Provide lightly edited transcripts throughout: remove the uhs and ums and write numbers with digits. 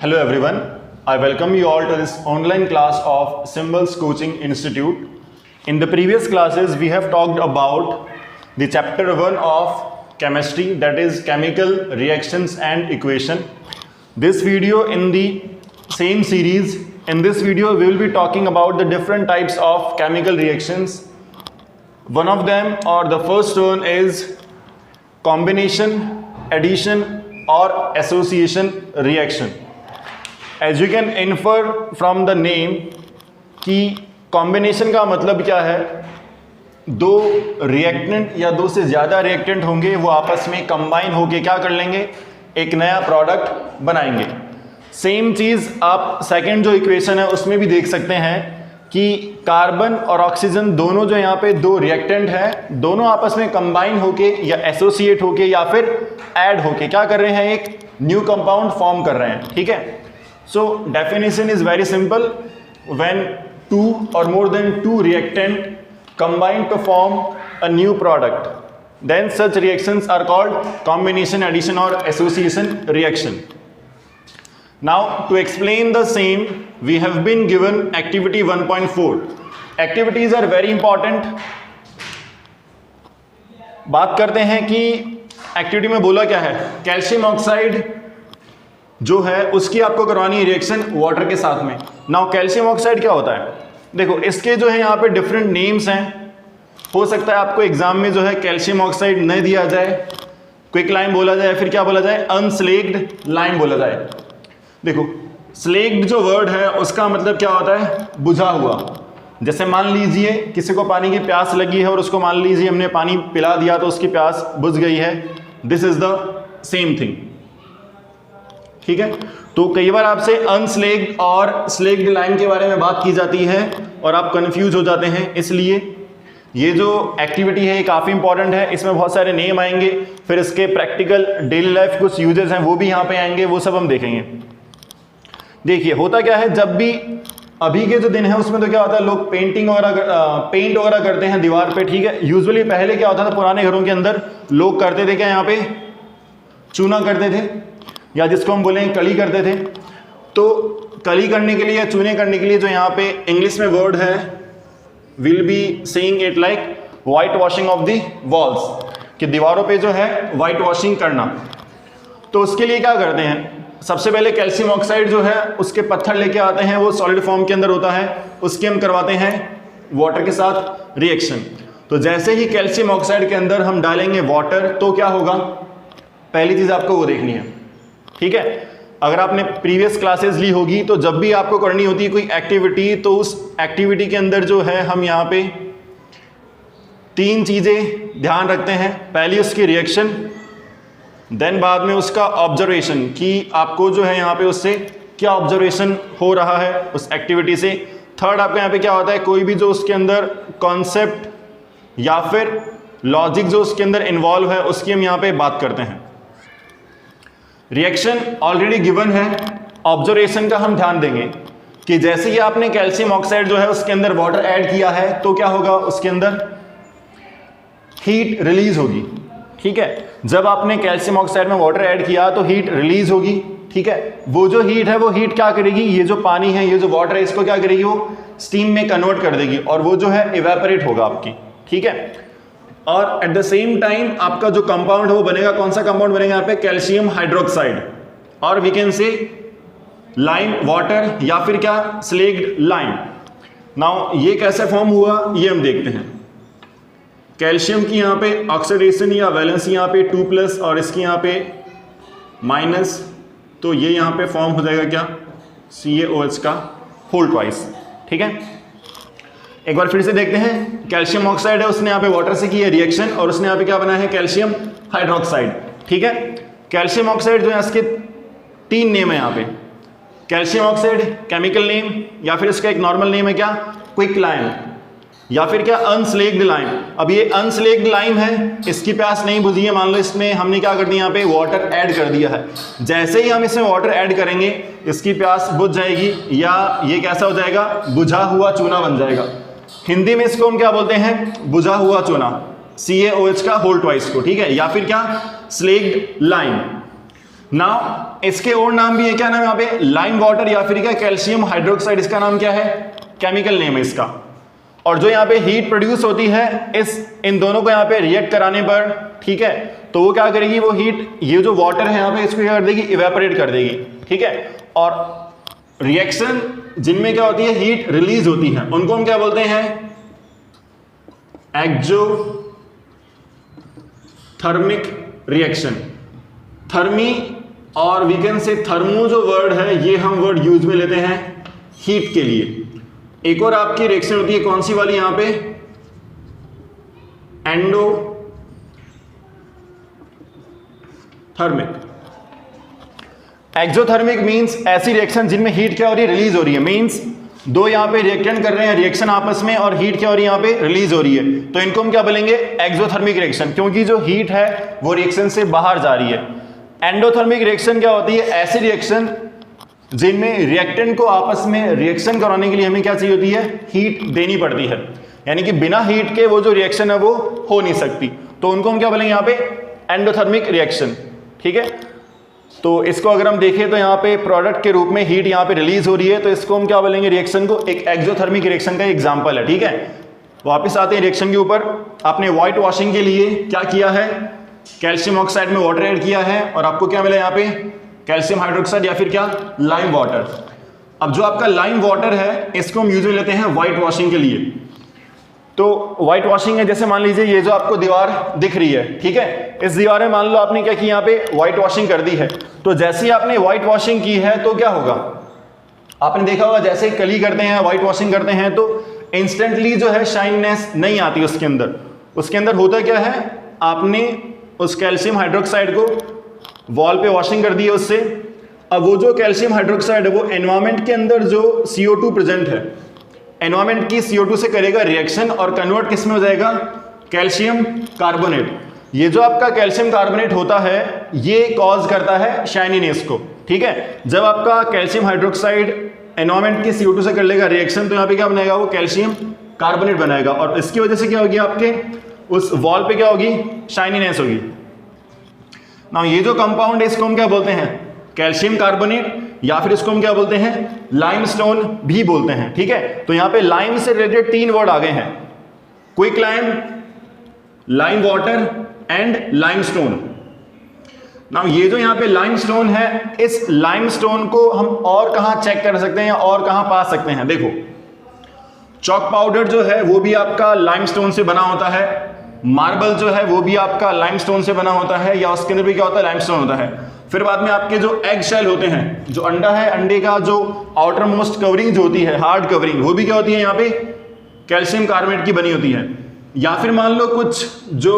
Hello everyone, I welcome you all to this online class of Symbols Coaching Institute. In the previous classes we have talked about the chapter 1 of chemistry, that is chemical reactions and equation. This video in the same series, in this video we will be talking about the different types of chemical reactions. One of them, or the first one, is combination, addition or association reaction. As you can infer from the name कि combination का मतलब क्या है, दो reactant या दो से ज़्यादा रिएक्टेंट होंगे, वो आपस में कंबाइन होके क्या कर लेंगे, एक नया प्रोडक्ट बनाएंगे. सेम चीज़ आप सेकंड जो इक्वेशन है उसमें भी देख सकते हैं कि कार्बन और ऑक्सीजन दोनों जो यहाँ पे दो रिएक्टेंट हैं, दोनों आपस में कंबाइन होके या एसोसिएट होके या फिर ऐड होके क्या कर रहे हैं, एक न्यू कंपाउंड फॉर्म कर रहे हैं. ठीक है. So definition is very simple. When two or more than two reactant combine to form a new product, then such reactions are called combination, addition or association reaction. Now to explain the same, we have been given activity 1.4. Activities are very important. बात करते हैं कि activity में बोला क्या है, calcium oxide जो है उसकी आपको करवानी है रिएक्शन वाटर के साथ में. नाउ कैल्शियम ऑक्साइड क्या होता है, देखो इसके जो है यहाँ पे डिफरेंट नेम्स हैं. हो सकता है आपको एग्जाम में जो है कैल्शियम ऑक्साइड नहीं दिया जाए, क्विक लाइम बोला जाए, फिर क्या बोला जाए, अनस्लेक्ड लाइम बोला जाए. देखो स्लेक्ड जो वर्ड है उसका मतलब क्या होता है, बुझा हुआ. जैसे मान लीजिए किसी को पानी की प्यास लगी है और उसको मान लीजिए हमने पानी पिला दिया तो उसकी प्यास बुझ गई है. This is the same thing. ठीक है. तो कई बार आपसे अनस्लेक्ड और स्लेक्ड लाइम के बारे में बात की जाती है और आप कंफ्यूज हो जाते हैं. इसलिए ये जो एक्टिविटी है ये काफ़ी इंपॉर्टेंट है. इसमें बहुत सारे नेम आएंगे, फिर इसके प्रैक्टिकल डेली लाइफ कुछ यूजेस हैं वो भी यहाँ पे आएंगे, वो सब हम देखेंगे. देखिए होता क्या है, जब भी अभी के जो दिन है उसमें तो क्या होता है, लोग पेंटिंग वगैरह पेंट वगैरह करते हैं दीवार पे. ठीक है. यूजुअली पहले क्या होता था, पुराने घरों के अंदर लोग करते थे क्या, यहाँ पे चूना करते थे या जिसको हम बोलें कली करते थे. तो कली करने के लिए या चूने करने के लिए जो यहाँ पे इंग्लिश में वर्ड है, will be saying it like white washing of the walls, कि दीवारों पे जो है वाइट वॉशिंग करना. तो उसके लिए क्या करते हैं, सबसे पहले कैल्शियम ऑक्साइड जो है उसके पत्थर लेके आते हैं, वो सॉलिड फॉर्म के अंदर होता है, उसके हम करवाते हैं वाटर के साथ रिएक्शन. तो जैसे ही कैल्शियम ऑक्साइड के अंदर हम डालेंगे वाटर तो क्या होगा, पहली चीज़ आपको वो देखनी है. ठीक है. अगर आपने प्रीवियस क्लासेस ली होगी तो जब भी आपको करनी होती है कोई एक्टिविटी, तो उस एक्टिविटी के अंदर जो है हम यहाँ पे तीन चीज़ें ध्यान रखते हैं. पहली उसकी रिएक्शन, देन बाद में उसका ऑब्जर्वेशन कि आपको जो है यहाँ पे उससे क्या ऑब्जर्वेशन हो रहा है उस एक्टिविटी से. थर्ड आपका यहाँ पे क्या होता है, कोई भी जो उसके अंदर कॉन्सेप्ट या फिर लॉजिक जो उसके अंदर इन्वॉल्व है उसकी हम यहाँ पे बात करते हैं. रिएक्शन ऑलरेडी गिवन है. ऑब्जर्वेशन का हम ध्यान देंगे कि जैसे ही आपने कैल्शियम ऑक्साइड जो है उसके अंदर वाटर ऐड किया है तो क्या होगा, उसके अंदर हीट रिलीज होगी. ठीक है. जब आपने कैल्शियम ऑक्साइड में वाटर ऐड किया तो हीट रिलीज होगी. ठीक है. वो जो हीट है वो हीट क्या करेगी, ये जो पानी है, ये जो वाटर है, इसको क्या करेगी, वो स्टीम में कन्वर्ट कर देगी और वो जो है इवेपोरेट होगा आपकी. ठीक है. और एट द सेम टाइम आपका जो कंपाउंड है वो बनेगा, कौन सा कंपाउंड बनेगा यहाँ पे, कैल्शियम हाइड्रोक्साइड, और we can say lime water या फिर क्या, स्लेक्ड लाइम. नाउ ये कैसे फॉर्म हुआ ये हम देखते हैं. कैल्शियम की यहाँ पे ऑक्सीडेशन या वैलेंसी यहाँ पे 2+ और इसकी यहाँ पे माइनस, तो ये यहाँ पे फॉर्म हो जाएगा क्या, CaOH का होल ट्वाइस. ठीक है. एक बार फिर से देखते हैं. कैल्शियम ऑक्साइड है, उसने यहाँ पे वाटर से की है रिएक्शन और उसने यहाँ पे क्या बनाया है, कैल्शियम हाइड्रोक्साइड. ठीक है. कैल्शियम ऑक्साइड जो है इसके तीन नेम है यहाँ पे. कैल्शियम ऑक्साइड केमिकल नेम, या फिर इसका एक नॉर्मल नेम है क्या, क्विक लाइम, या फिर क्या, अनस्लेक्ड लाइम. अब ये अनस्लेक्ड लाइम है, इसकी प्यास नहीं बुझी है, मान लो इसमें हमने क्या कर दिया, यहाँ पे वाटर ऐड कर दिया है. जैसे ही हम इसमें वाटर ऐड करेंगे इसकी प्यास बुझ जाएगी या ये कैसा हो जाएगा, बुझा हुआ चूना बन जाएगा. हिंदी में इसको हम क्या बोलते हैं, बुझा हुआ चूना, CaOH का होल ट्वाइस को. ठीक है. या फिर क्या, स्लेक्ड लाइम. नाउ इसके और नाम भी है, क्या नाम है यहाँ पे, लाइम वाटर या फिर क्या कैल्शियम हाइड्रोक्साइड, इसका नाम क्या है, केमिकल नेम है इसका। और जो यहाँ पे हीट प्रोड्यूस होती है इन दोनों को यहाँ पे रिएक्ट कराने पर, ठीक है, तो वो क्या करेगी, वो हीट, ये जो वाटर है यहाँ पे इसको क्या कर देगी, इवेपोरेट कर देगी, ठीक है। और रिएक्शन जिनमें क्या होती है, हीट रिलीज होती है, उनको हम क्या बोलते हैं, एक्सोथर्मिक रिएक्शन। थर्मी और वी कैन से थर्मो जो वर्ड है, ये हम वर्ड यूज में लेते हैं हीट के लिए। एक और आपकी रिएक्शन होती है, कौन सी वाली यहां पे, एंडोथर्मिक। एक्सोथर्मिक मींस ऐसी रिएक्शन जिनमें हीट क्या हो रही है, रिलीज हो रही है। मींस दो यहां पे रिएक्टेंट कर रहे हैं रिएक्शन आपस में और हीट क्या हो रही है, यहां पे रिलीज हो रही है, तो इनको हम क्या बोलेंगे, एक्सोथर्मिक रिएक्शन, क्योंकि जो हीट है वो रिएक्शन से बाहर जा रही है। एंडोथर्मिक रिएक्शन क्या होती है, ऐसी रिएक्शन जिनमें रिएक्टेंट को आपस में रिएक्शन कराने के लिए हमें क्या चाहिए होती है, हीट देनी पड़ती है, यानी कि बिना हीट के वो जो रिएक्शन है वो हो नहीं सकती, तो उनको हम क्या बोलेंगे यहाँ पे, एंडोथर्मिक रिएक्शन, ठीक है। तो इसको अगर हम देखें तो यहाँ पे प्रोडक्ट के रूप में हीट यहाँ पे रिलीज हो रही है, तो इसको हम क्या बोलेंगे, रिएक्शन को एक एक्सोथर्मिक रिएक्शन का एग्जांपल है, ठीक है। वापस आते हैं रिएक्शन के ऊपर। आपने व्हाइट वॉशिंग के लिए क्या किया है, कैल्शियम ऑक्साइड में वाटर ऐड किया है और आपको क्या मिला यहाँ पे, कैल्शियम हाइड्रोक्साइड या फिर क्या, लाइम वाटर। अब जो आपका लाइम वाटर है इसको हम यूज में लेते हैं व्हाइट वॉशिंग के लिए। तो व्हाइट वॉशिंग है, जैसे मान लीजिए ये जो आपको दीवार दिख रही है, ठीक है, इस दीवार में मान लो आपने क्या की, यहाँ पे व्हाइट वॉशिंग कर दी है। तो जैसे ही आपने व्हाइट वॉशिंग की है तो क्या होगा, आपने देखा होगा जैसे कली करते हैं, व्हाइट वॉशिंग करते हैं तो इंस्टेंटली जो है शाइननेस नहीं आती उसके अंदर। उसके अंदर होता क्या है, आपने उस कैल्शियम हाइड्रोक्साइड को वॉल पे वॉशिंग कर दी है उससे। अब वो जो कैल्शियम हाइड्रोक्साइड है वो एनवायरमेंट के अंदर जो CO2 प्रेजेंट है, एनवायरमेंट की CO2 से करेगा रिएक्शन और कन्वर्ट किस में हो जाएगा, कैल्शियम कार्बोनेट। ये जो आपका कैल्शियम कार्बोनेट होता है ये कॉज करता है शाइनीनेस को, ठीक है। जब आपका कैल्शियम हाइड्रोक्साइड एनवायरमेंट की CO2 से कर लेगा रिएक्शन तो यहाँ पे क्या बनाएगा, वो कैल्शियम कार्बोनेट बनाएगा और इसकी वजह से क्या होगी, आपके उस वॉल पे क्या होगी, शाइनीनेस होगी। ना ये जो कंपाउंड है इसको हम क्या बोलते हैं, कैल्शियम कार्बोनेट, या फिर इसको हम क्या बोलते हैं, लाइमस्टोन भी बोलते हैं, ठीक है। तो यहाँ पे लाइम से रिलेटेड 3 वर्ड आ गए हैं, quick lime, lime water and limestone. Now ये जो यहाँ पे लाइमस्टोन है, इस लाइमस्टोन को हम और कहाँ चेक कर सकते हैं या और कहाँ पा सकते हैं, देखो चॉक पाउडर जो है वो भी आपका लाइमस्टोन से बना होता है, मार्बल जो है वो भी आपका लाइमस्टोन से बना होता है या उसके अंदर भी क्या होता है, लाइमस्टोन होता है। फिर बाद में आपके जो एग शेल होते हैं, जो अंडा है, अंडे का जो आउटर मोस्ट कवरिंग जो होती है, हार्ड कवरिंग, वो भी क्या होती है, यहाँ पे कैल्शियम कार्बोनेट की बनी होती है। या फिर मान लो कुछ जो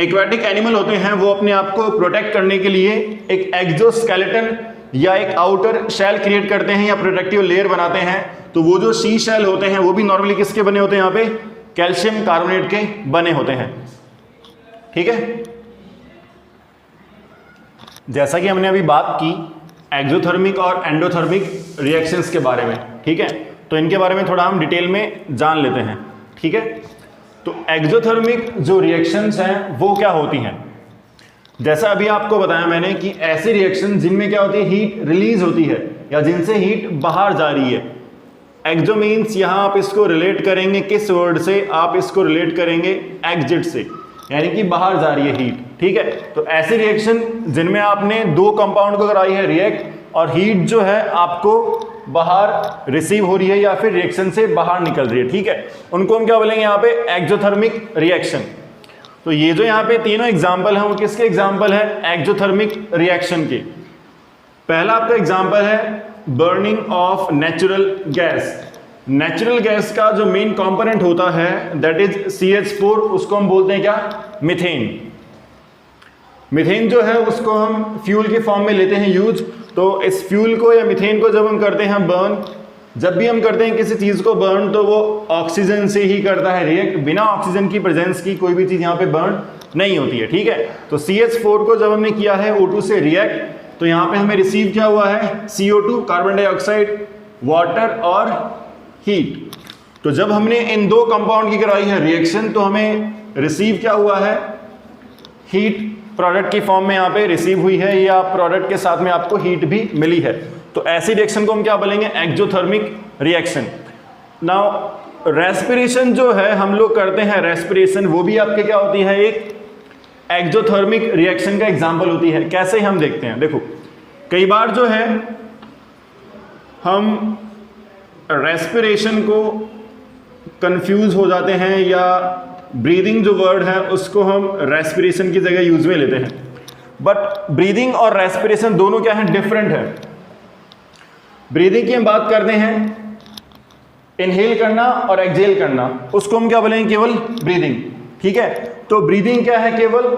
एक्वेटिक एनिमल होते हैं वो अपने आप को प्रोटेक्ट करने के लिए एक एक्सोस्केलेटन या एक आउटर शेल क्रिएट करते हैं या प्रोटेक्टिव लेयर बनाते हैं, तो वो जो सी शेल होते हैं वो भी नॉर्मली किसके बने होते हैं, यहाँ पे कैल्शियम कार्बोनेट के बने होते हैं, ठीक है। जैसा कि हमने अभी बात की एक्सोथर्मिक और एंडोथर्मिक रिएक्शंस के बारे में, ठीक है, तो इनके बारे में थोड़ा हम डिटेल में जान लेते हैं, ठीक है। तो एक्सोथर्मिक जो रिएक्शंस हैं वो क्या होती हैं, जैसा अभी आपको बताया मैंने कि ऐसी रिएक्शन जिनमें क्या होती है, हीट रिलीज होती है या जिनसे हीट बाहर जा रही है। एक्सो मीन्स यहाँ आप इसको रिलेट करेंगे किस वर्ड से, आप इसको रिलेट करेंगे एग्जिट से, यानी कि बाहर जा रही है हीट, ठीक है। तो ऐसी रिएक्शन जिनमें आपने 2 कंपाउंड को कराई है रिएक्ट और हीट जो है आपको बाहर रिसीव हो रही है या फिर रिएक्शन से बाहर निकल रही है, ठीक है, उनको हम क्या बोलेंगे यहाँ पे, एक्सोथर्मिक रिएक्शन। तो ये जो यहाँ पे तीनों एग्जाम्पल हैं वो किसके एग्जाम्पल है, एक्सोथर्मिक रिएक्शन के। पहला आपका एग्जाम्पल है burning of natural gas. Natural gas का जो मेन कंपोनेंट होता है दैट इज CH4, उसको हम बोलते हैं क्या, मीथेन। मीथेन जो है उसको हम फ्यूल के फॉर्म में लेते हैं यूज। तो इस फ्यूल को या मीथेन को जब हम करते हैं बर्न, जब भी हम करते हैं किसी चीज को बर्न तो वो ऑक्सीजन से ही करता है रिएक्ट, बिना ऑक्सीजन की प्रेजेंस की कोई भी चीज यहाँ पे बर्न नहीं होती है, ठीक है। तो CH4 को जब हमने किया है O2 से रिएक्ट तो यहाँ पे हमें रिसीव क्या हुआ है, CO2 कार्बन डाइऑक्साइड, वाटर और हीट। तो जब हमने इन 2 कंपाउंड की कराई है रिएक्शन तो हमें रिसीव क्या हुआ है, हीट प्रोडक्ट की फॉर्म में यहाँ पे रिसीव हुई है या प्रोडक्ट के साथ में आपको हीट भी मिली है। तो ऐसी रिएक्शन को हम क्या बोलेंगे? Exothermic reaction. नाउ रेस्पिरेशन जो है हम लोग करते हैं, रेस्पिरेशन वो भी आपके क्या होती है? एक एक्सोथर्मिक रिएक्शन का एग्जांपल होती है। कैसे हम देखते हैं, देखो कई बार जो है हम रेस्पिरेशन को कंफ्यूज हो जाते हैं या ब्रीदिंग जो वर्ड है उसको हम रेस्पिरेशन की जगह यूज में लेते हैं, बट ब्रीदिंग और रेस्पिरेशन दोनों क्या है? डिफरेंट है। ब्रीदिंग की हम बात करते हैं, इनहेल करना और एक्सहेल करना, उसको हम क्या बोलेंगे? केवल ब्रीदिंग, ठीक है। तो ब्रीदिंग क्या है? केवल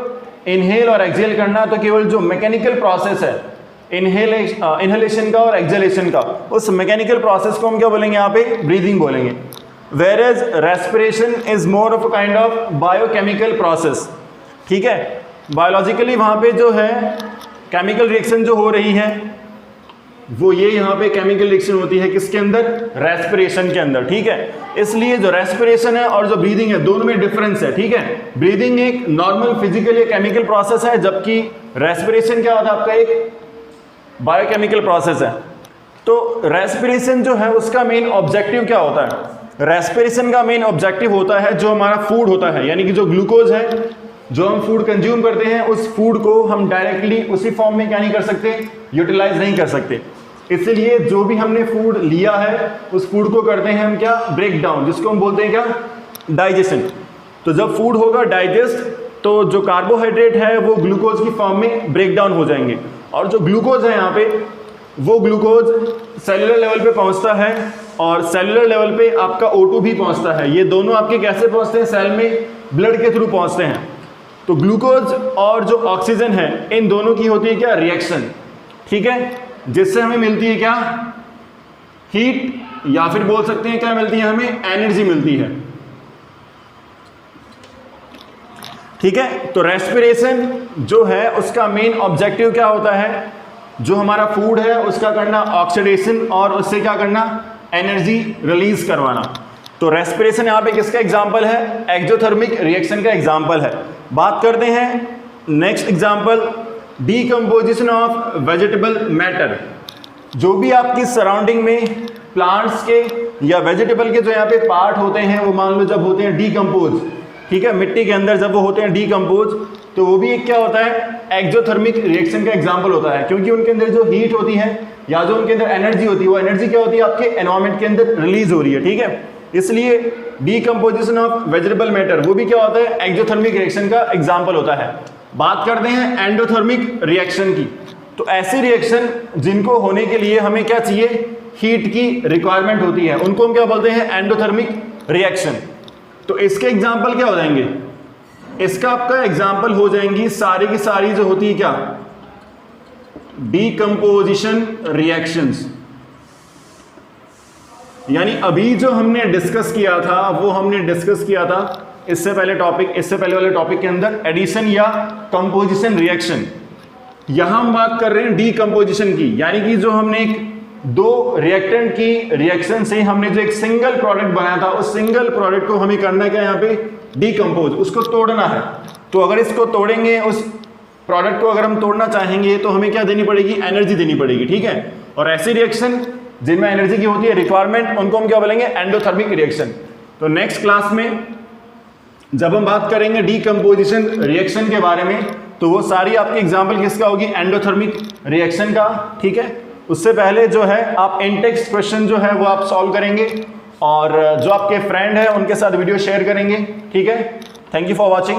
इनहेल और एक्सहेल करना। तो केवल जो मैकेनिकल प्रोसेस है इनहेलेशन का और एक्सहेलेशन का, उस मैकेनिकल प्रोसेस को हम क्या बोलेंगे? यहाँ पे ब्रीदिंग बोलेंगे। Whereas respiration is more of a kind of biochemical process, ठीक है। बायोलॉजिकली वहाँ पे जो है केमिकल रिएक्शन जो हो रही है वो ये यहाँ पे केमिकल रिएक्शन होती है किसके अंदर? रेस्पिरेशन के अंदर, ठीक है। इसलिए जो रेस्पिरेशन है और जो ब्रीदिंग है दोनों में डिफरेंस है, ठीक है। ब्रीदिंग एक नॉर्मल फिजिकल या केमिकल प्रोसेस है, जबकि रेस्पिरेशन क्या होता है? आपका एक बायोकेमिकल प्रोसेस है। तो रेस्पिरेशन जो है उसका मेन ऑब्जेक्टिव क्या होता है? रेस्पिरेशन का मेन ऑब्जेक्टिव होता है जो हमारा फूड होता है, यानी कि जो ग्लूकोज है, जो हम फूड कंज्यूम करते हैं, उस फूड को हम डायरेक्टली उसी फॉर्म में क्या नहीं कर सकते? यूटिलाइज नहीं कर सकते। इसलिए जो भी हमने फूड लिया है उस फूड को करते हैं हम क्या? ब्रेक डाउन, जिसको हम बोलते हैं क्या? डाइजेशन। तो जब फूड होगा डाइजेस्ट तो जो कार्बोहाइड्रेट है वो ग्लूकोज की फॉर्म में ब्रेक डाउन हो जाएंगे, और जो ग्लूकोज है यहाँ पे वो ग्लूकोज सेलुलर लेवल पे पहुंचता है और सेलुलर लेवल पे आपका O2 भी पहुंचता है। ये दोनों आपके कैसे पहुंचते हैं? सेल में ब्लड के थ्रू पहुंचते हैं। तो ग्लूकोज और जो ऑक्सीजन है इन दोनों की होती है क्या? रिएक्शन, ठीक है, जिससे हमें मिलती है क्या? हीट, या फिर बोल सकते हैं क्या मिलती है? हमें एनर्जी मिलती है, ठीक है। तो रेस्पिरेशन जो है उसका मेन ऑब्जेक्टिव क्या होता है? जो हमारा फूड है उसका करना ऑक्सीडेशन और उससे क्या करना? एनर्जी रिलीज करवाना। तो रेस्पिरेशन यहाँ पे किसका एग्जांपल है? एक्सोथर्मिक रिएक्शन का एग्जांपल है। बात करते हैं next example, decomposition of vegetable matter. जो भी आपकी सराउंडिंग में प्लांट्स के या वेजिटेबल के जो यहाँ पे पार्ट होते हैं वो मान लो जब होते हैं डीकंपोज, ठीक है, मिट्टी के अंदर जब वो होते हैं डीकंपोज, तो वो भी एक क्या होता है? एक्सोथर्मिक रिएक्शन का एग्जांपल होता है, क्योंकि उनके अंदर जो हीट होती है या जो उनके अंदर एनर्जी होती है वो एनर्जी क्या होती है? आपके एनवायरनमेंट के अंदर रिलीज हो रही है, ठीक है। इसलिए डीकंपोजिशन ऑफ वेजिटेबल मैटर वो भी क्या होता है? एक्सोथर्मिक रिएक्शन का एग्जांपल होता है। बात करते हैं एंडोथर्मिक रिएक्शन की। तो ऐसी रिएक्शन जिनको होने के लिए हमें क्या चाहिए? हीट की रिक्वायरमेंट होती है, उनको हम क्या बोलते हैं? Endothermic reaction. तो इसके एग्जाम्पल क्या हो जाएंगे? इसका आपका एग्जाम्पल हो जाएंगी सारी की सारी जो होती है क्या? Decomposition reactions. यानी अभी जो हमने डिस्कस किया था वो हमने डिस्कस किया था इससे पहले वाले टॉपिक के अंदर एडिशन या कंपोजिशन रिएक्शन। यहां हम बात कर रहे हैं डीकंपोजिशन की, यानी कि जो हमने एक दो रिएक्टेंट की रिएक्शन से हमने जो एक सिंगल प्रोडक्ट बनाया था उस सिंगल प्रोडक्ट को हमें करना क्या? यहाँ पे डीकंपोज, उसको तोड़ना है। तो अगर इसको तोड़ेंगे, उस प्रोडक्ट को अगर हम तोड़ना चाहेंगे तो हमें क्या देनी पड़ेगी? एनर्जी देनी पड़ेगी, ठीक है। और ऐसी रिएक्शन जिनमें एनर्जी की होती है रिक्वायरमेंट, उनको हम क्या बोलेंगे? Endothermic reaction. तो नेक्स्ट क्लास में जब हम बात करेंगे डीकंपोजिशन रिएक्शन के बारे में तो वो सारी आपकी एग्जांपल किसका होगी? एंडोथर्मिक रिएक्शन का, ठीक है। उससे पहले जो है आप इन टेक्स्ट क्वेश्चन जो है वो आप सॉल्व करेंगे और जो आपके फ्रेंड है उनके साथ वीडियो शेयर करेंगे, ठीक है। Thank you for watching.